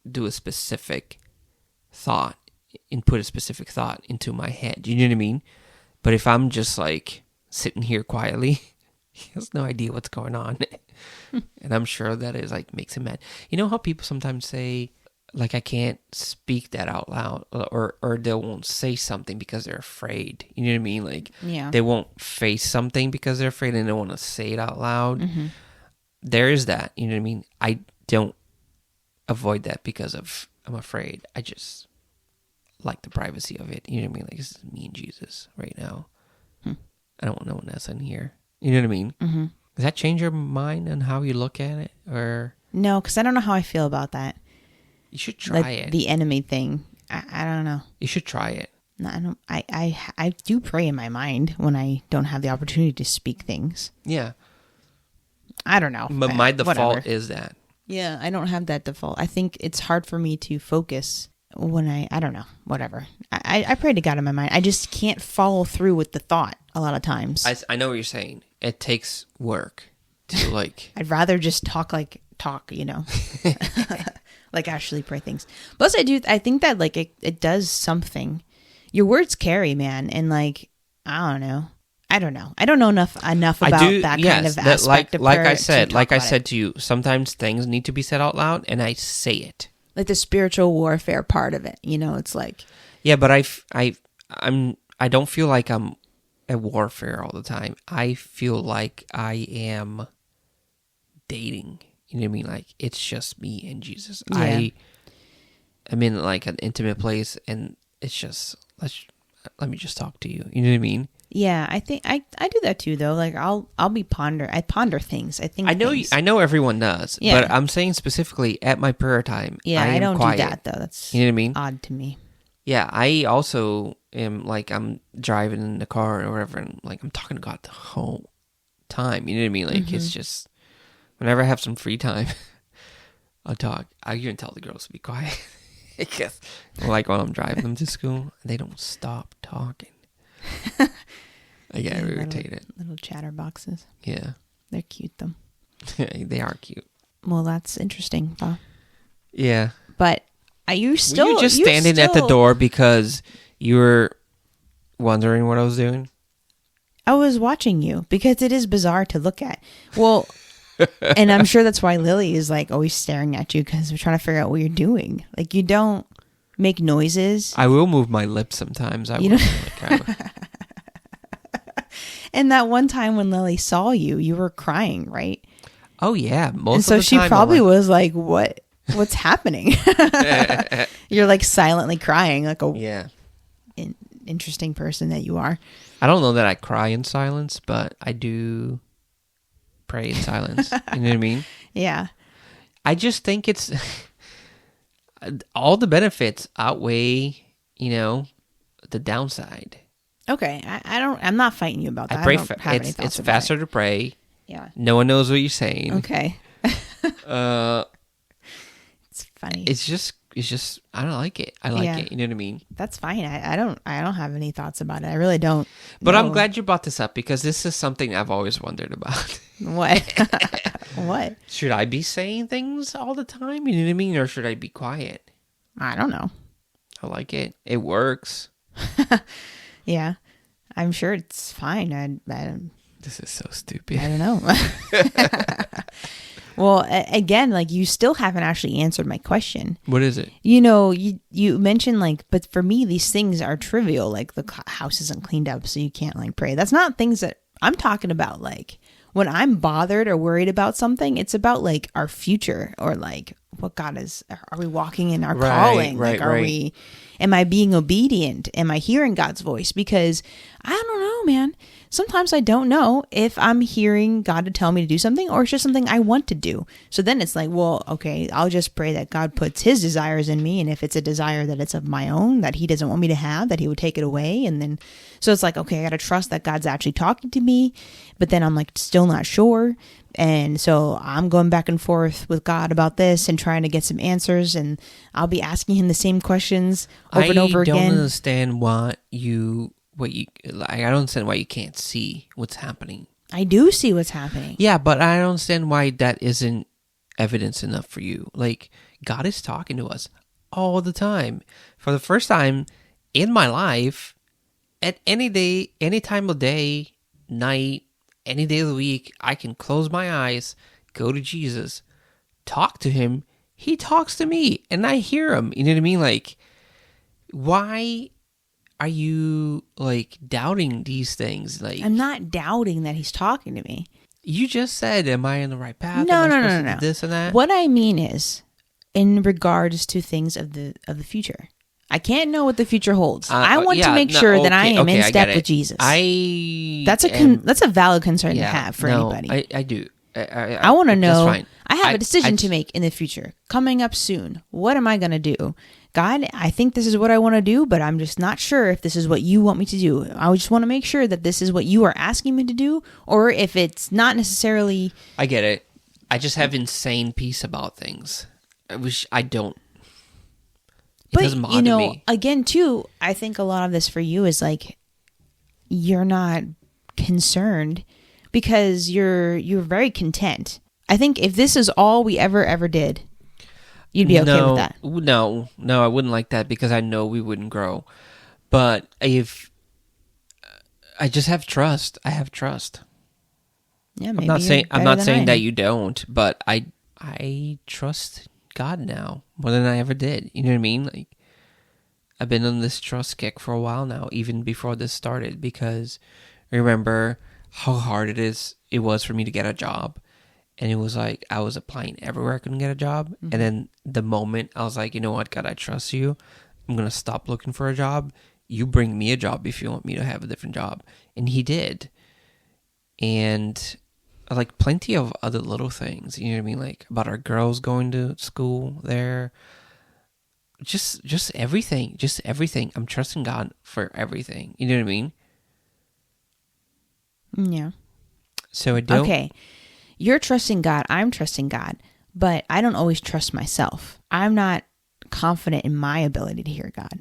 do a specific thought and put a specific thought into my head. You know what I mean? But if I'm just like sitting here quietly, he has no idea what's going on. And I'm sure that is like makes him mad. You know how people sometimes say, like I can't speak that out loud, or they won't say something because they're afraid. You know what I mean? Like they won't face something because they're afraid and they don't want to say it out loud. Mm-hmm. There is that. You know what I mean? I don't avoid that because I'm afraid. I just like the privacy of it. You know what I mean? Like, this is me and Jesus right now. I don't want no one else in here. You know what I mean? Mm-hmm. Does that change your mind on how you look at it? Or no, because I don't know how I feel about that. You should try like it. The enemy thing. I don't know. You should try it. No, I don't. I do pray in my mind when I don't have the opportunity to speak things. Yeah. I don't know. But my default whatever. is that. Yeah, I don't have that default. I think it's hard for me to focus when I don't know, whatever. I pray to God in my mind. I just can't follow through with the thought a lot of times. I know what you're saying. It takes work to like. I'd rather just talk, you know, like actually pray things. Plus, I think that like it does something. Your words carry, man. And like, I don't know. I don't know enough about that kind of aspect of prayer. Like I said to you, sometimes things need to be said out loud, and I say it. Like the spiritual warfare part of it, you know, it's like. Yeah, but I don't feel like I'm at warfare all the time. I feel like I am dating. You know what I mean? Like, it's just me and Jesus. Yeah. I'm in like an intimate place, and it's just let me just talk to you. You know what I mean? Yeah, I think I do that too, though. Like I ponder things. I know everyone does, yeah. But I'm saying specifically at my prayer time. Yeah, I don't quiet. do that though. That's, you know what I mean? Odd to me. Yeah, I also am like, I'm driving in the car or whatever, and like I'm talking to God the whole time. You know what I mean? Like It's just whenever I have some free time, I'll talk. I even tell the girls to be quiet because like when I'm driving them to school, they don't stop talking. I get irritated. Little chatterboxes. Yeah. They're cute, though. They are cute. Well, that's interesting, Bob. Yeah. But are you still... Were you just standing at the door because you were wondering what I was doing? I was watching you because it is bizarre to look at. Well, and I'm sure that's why Lily is like always staring at you, because we're trying to figure out what you're doing. Like, you don't make noises. I will move my lips sometimes. And that one time when Lily saw you, you were crying, right? Oh yeah, most and so of the time she probably was like, "What's happening?" You're like silently crying, like interesting person that you are. I don't know that I cry in silence, but I do pray in silence. You know what I mean? Yeah. I just think it's all the benefits outweigh, the downside. Okay, I'm not fighting you about that. I pray. It's faster to pray. Yeah. No one knows what you're saying. Okay. It's funny. It's just. I don't like it. I like it. You know what I mean? That's fine. I don't have any thoughts about it. I really don't. But I'm glad you brought this up, because this is something I've always wondered about. What? What? Should I be saying things all the time? You know what I mean? Or should I be quiet? I don't know. I like it. It works. Yeah, I'm sure it's fine. I don't. This is so stupid. I don't know. Well, again, like, you still haven't actually answered my question. What is it? You mentioned, like, but for me, these things are trivial. Like, the house isn't cleaned up, so you can't, like, pray. That's not things that I'm talking about. Like, when I'm bothered or worried about something, it's about, like, our future, or like what God is. Are we walking in our calling? Right, like, am I being obedient? Am I hearing God's voice? Because I don't know, man. Sometimes I don't know if I'm hearing God to tell me to do something, or it's just something I want to do. So then it's like, well, okay, I'll just pray that God puts his desires in me. And if it's a desire that it's of my own, that he doesn't want me to have, that he would take it away. And then, so it's like, okay, I got to trust that God's actually talking to me. But then I'm like, still not sure. And so I'm going back and forth with God about this and trying to get some answers. And I'll be asking him the same questions over and over again. I don't understand I don't understand why you can't see what's happening. I do see what's happening. Yeah, but I don't understand why that isn't evidence enough for you. Like, God is talking to us all the time. For the first time in my life, at any day, any time of day, night, any day of the week, I can close my eyes, go to Jesus, talk to him. He talks to me and I hear him. You know what I mean? Like, why are you like doubting these things? Like, I'm not doubting that he's talking to me. you just said, am I on the right path? No, Am I no, supposed no, to no. do this and that? What I mean is, in regards to things of the future, I can't know what the future holds. I want to make sure that I am in step with Jesus. That's a valid concern to have for anybody. I do. I want to know. That's fine. I have a decision to make in the future, coming up soon. What am I going to do? God, I think this is what I want to do, but I'm just not sure if this is what you want me to do. I just want to make sure that this is what you are asking me to do, or if it's not necessarily. I get it. I just have insane peace about things. I don't. It doesn't bother me. Again, too, I think a lot of this for you is like you're not concerned because you're very content. I think if this is all we ever did, you'd be okay with that. No, I wouldn't like that because I know we wouldn't grow. But if I just have trust, I have trust. Yeah, maybe I'm not saying that you don't, but I trust God now more than I ever did. You know what I mean? Like, I've been on this trust kick for a while now, even before this started, because I remember how hard it was for me to get a job. And it was like I was applying everywhere I couldn't get a job. Mm-hmm. And then the moment I was like, you know what, God, I trust you. I'm going to stop looking for a job. You bring me a job if you want me to have a different job. And he did. And like plenty of other little things, you know what I mean? Like about our girls going to school there. Just everything. Just everything. I'm trusting God for everything. You know what I mean? Yeah. So I don't. Okay. You're trusting God. I'm trusting God. But I don't always trust myself. I'm not confident in my ability to hear God.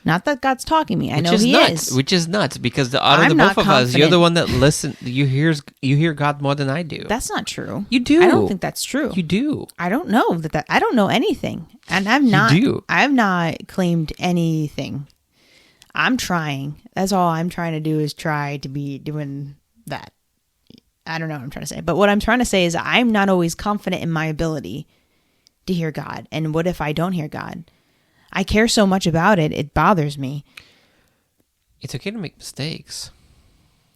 Not that God's talking to me. I know He is. Which is nuts because out of the both of us, you're the one that listens. You hear God more than I do. That's not true. You do. I don't think that's true. You do. I don't know that. I don't know anything, and I've not. You do. I've not claimed anything. I'm trying. That's all I'm trying to do is try to be doing that. I don't know what I'm trying to say, but what I'm trying to say is I'm not always confident in my ability to hear God. And what if I don't hear God? I care so much about it. It bothers me. It's okay to make mistakes.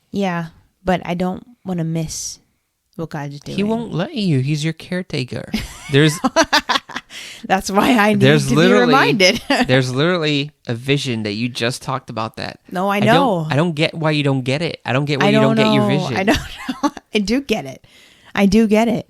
Yeah, but I don't want to miss what God's doing. He won't let you. He's your caretaker. There's That's why I need to be reminded. There's literally a vision that you just talked about that. No, I know. I don't get why you don't get it. I don't get why you don't get your vision. I don't know. I do get it. I do get it.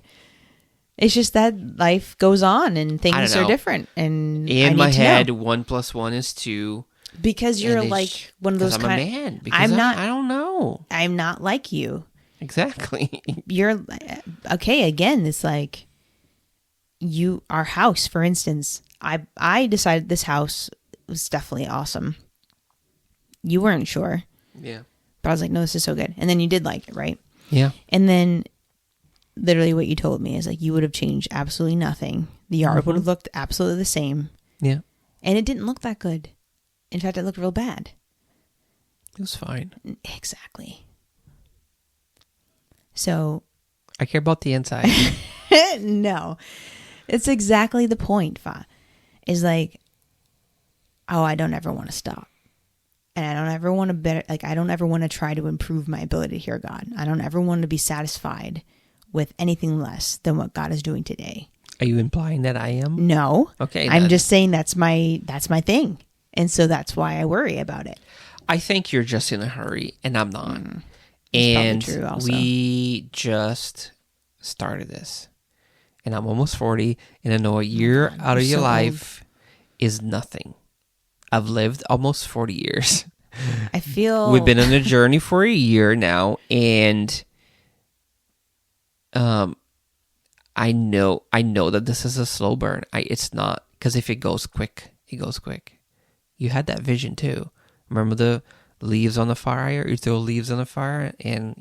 It's just that life goes on and things are different. And in my head, 1 + 1 is 2. Because you're like one of those kind. I'm a man. Because I'm not. I don't know. I'm not like you. Exactly. You're okay. Again, it's like our house, for instance. I decided this house was definitely awesome. You weren't sure. Yeah. But I was like, no, this is so good. And then you did like it, right? Yeah. And then literally what you told me is like you would have changed absolutely nothing. The yard would have looked absolutely the same. Yeah. And it didn't look that good. In fact, it looked real bad. It was fine. Exactly. So I care about the inside. No. It's exactly the point, Fa. Is like, oh, I don't ever want to stop. And I don't ever want to I don't ever want to try to improve my ability to hear God. I don't ever want to be satisfied with anything less than what God is doing today. Are you implying that I am? No. Okay. I'm just saying that's my thing. And so that's why I worry about it. I think you're just in a hurry and I'm not. And true also. We just started this. And I'm almost 40 and I know a year out of your life is nothing. I've lived almost 40 years. I feel we've been on a journey for a year now, and I know that this is a slow burn. It's not, because if it goes quick, it goes quick. You had that vision too. Remember the leaves on the fire? You throw leaves on the fire, and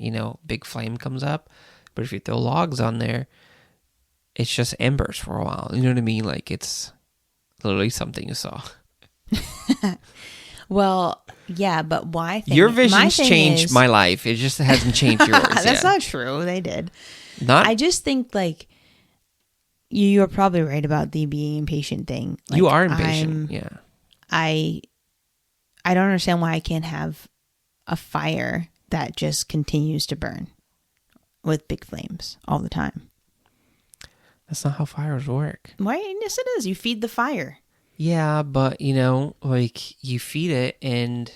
big flame comes up. But if you throw logs on there, it's just embers for a while. You know what I mean? Like it's literally something you saw. Well, yeah, but why? Your visions changed my life. It just hasn't changed yours. That's not true. They did. Not. I just think like you're probably right about the being impatient thing. Like, you are impatient. Yeah. I don't understand why I can't have a fire that just continues to burn with big flames all the time. That's not how fires work. Why? Yes, it is. You feed the fire. Yeah, but like you feed it and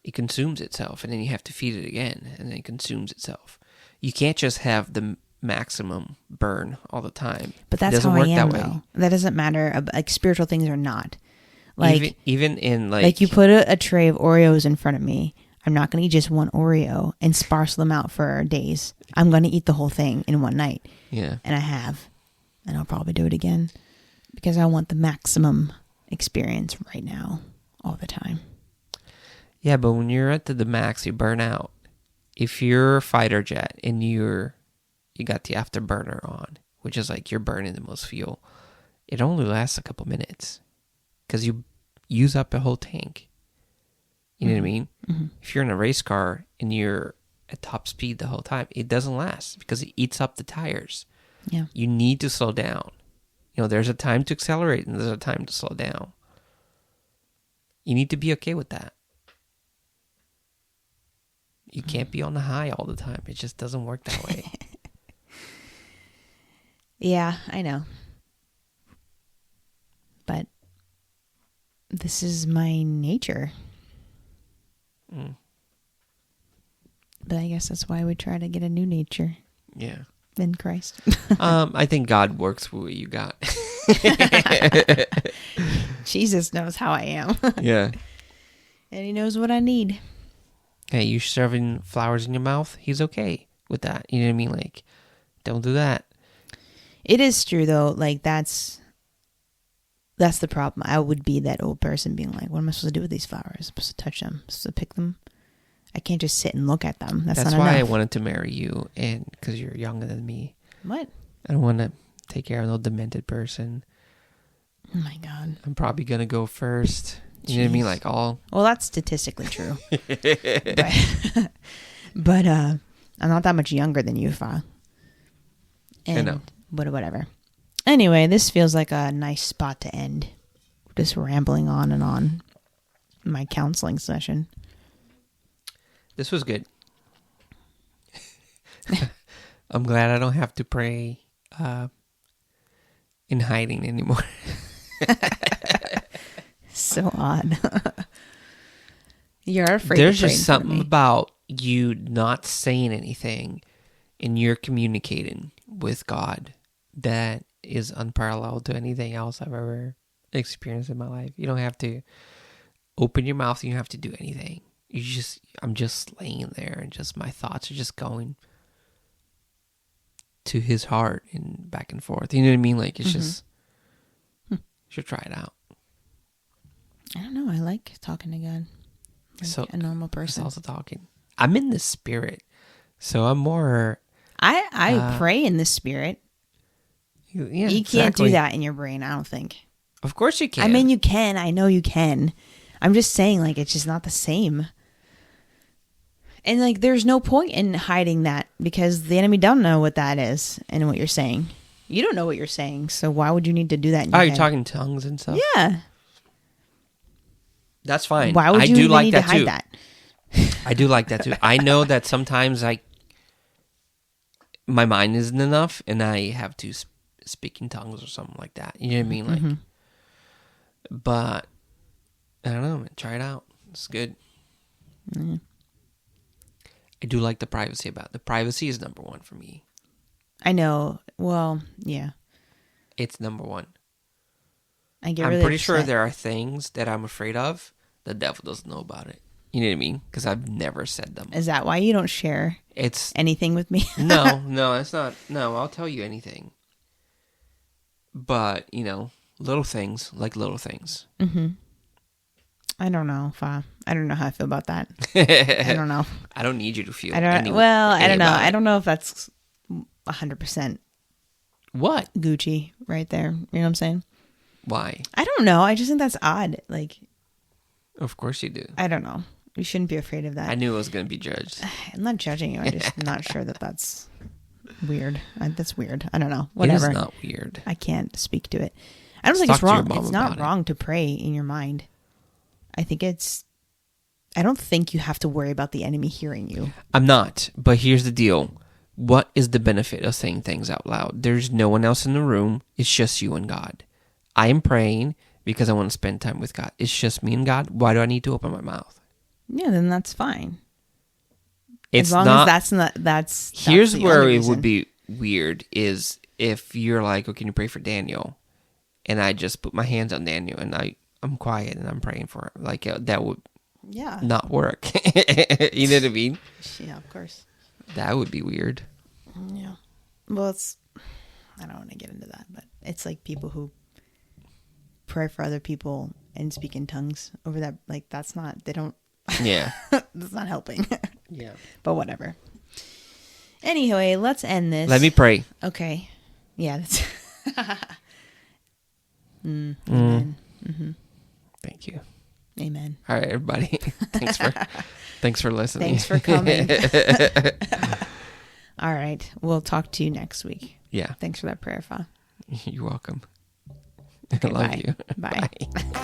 it consumes itself, and then you have to feed it again, and then it consumes itself. You can't just have the maximum burn all the time. But that's how I am, though. That doesn't matter. Like, spiritual things are not. Like, even in like you put a tray of Oreos in front of me. I'm not going to eat just one Oreo and sparse them out for days. I'm going to eat the whole thing in one night. Yeah. And I have. And I'll probably do it again because I want the maximum experience right now, all the time. Yeah, but when you're at the max, you burn out. If you're a fighter jet and you got the afterburner on, which is like you're burning the most fuel, it only lasts a couple minutes because you use up a whole tank. You know what I mean? Mm-hmm. If you're in a race car and you're at top speed the whole time, it doesn't last because it eats up the tires. Yeah. You need to slow down. There's a time to accelerate and there's a time to slow down. You need to be okay with that. You can't be on the high all the time. It just doesn't work that way. Yeah, I know. But this is my nature. Mm. But I guess that's why we try to get a new nature. Yeah. In Christ. I think God works with what you got. Jesus knows how I am. Yeah. And he knows what I need. Hey, you shoving flowers in your mouth? He's okay with that. You know what I mean? Like, don't do that. It is true, though. Like, that's the problem. I would be that old person being like, what am I supposed to do with these flowers? I'm supposed to touch them? I'm supposed to pick them? I can't just sit and look at them. That's not why enough. I wanted to marry you, and because you're younger than me. What? I don't want to take care of no demented person. Oh my God. I'm probably gonna go first. You know what I mean? Like all. Well, that's statistically true. but I'm not that much younger than you, Fa. I know. But whatever. Anyway, this feels like a nice spot to end. Just rambling on and on. My counseling session. This was good. I'm glad I don't have to pray in hiding anymore. So odd. You're afraid. There's just something about you not saying anything and you're communicating with God that is unparalleled to anything else I've ever experienced in my life. You don't have to open your mouth. You don't have to do anything. I'm just laying there and just my thoughts are just going to his heart and back and forth. You know what I mean? Like it's just, you should try it out. I don't know. I like talking to God. Like a normal person. Also talking. I'm in the spirit. So I'm more. I pray in the spirit. Yeah, you can't do that in your brain, I don't think. Of course you can. I mean, you can. I know you can. I'm just saying, like, it's just not the same. And, like, there's no point in hiding that because the enemy don't know what that is and what you're saying. You don't know what you're saying, so why would you need to do that in your head? You're talking tongues and stuff? Yeah. That's fine. Why would you even need to hide that? I do like that, too. I know that sometimes my mind isn't enough, and I have to speak in tongues or something like that. You know what I mean? Like, but I don't know, man. Try it out. It's good. Mm-hmm. I do like the privacy about it. The privacy is number one for me. I know. Well, yeah. It's number one. I'm pretty sure there are things that I'm afraid of. The devil doesn't know about it. You know what I mean? Because I've never said them. Is that why you don't share anything with me? No, it's not. No, I'll tell you anything. But, little things like little things. Mm-hmm. I don't know, Fa. I don't know how I feel about that. I don't know. I don't need you to feel. I don't know. I don't know if that's 100%. What? Gucci right there. You know what I'm saying? Why? I don't know. I just think that's odd. Like, of course you do. I don't know. You shouldn't be afraid of that. I knew I was going to be judged. I'm not judging you. I'm just not sure that that's Weird. That's weird. I don't know. Whatever. It is not weird. I can't speak to it. I don't think Talk it's to your wrong. mom It's not about it. wrong to pray in your mind. I don't think you have to worry about the enemy hearing you. I'm not. But here's the deal. What is the benefit of saying things out loud? There's no one else in the room. It's just you and God. I am praying because I want to spend time with God. It's just me and God. Why do I need to open my mouth? Yeah, then that's fine. It's as long not, as that's here's the where only it reason. would be weird is if you're like, oh, can you pray for Daniel? And I just put my hands on Daniel and I'm quiet and I'm praying for him. Like that would not work. You know what I mean? Yeah, of course. That would be weird. Yeah. Well, I don't want to get into that, but it's like people who pray for other people and speak in tongues over that. Like that's not, they don't, Yeah. that's not helping. Yeah. But whatever. Anyway, let's end this. Let me pray. Okay. Yeah. That's Amen. Mm-hmm. Thank you. Amen. All right, everybody. Thanks for listening. Thanks for coming. All right. We'll talk to you next week. Yeah. Thanks for that prayer, Fa. You're welcome. Okay, I love bye. you. Bye. Bye.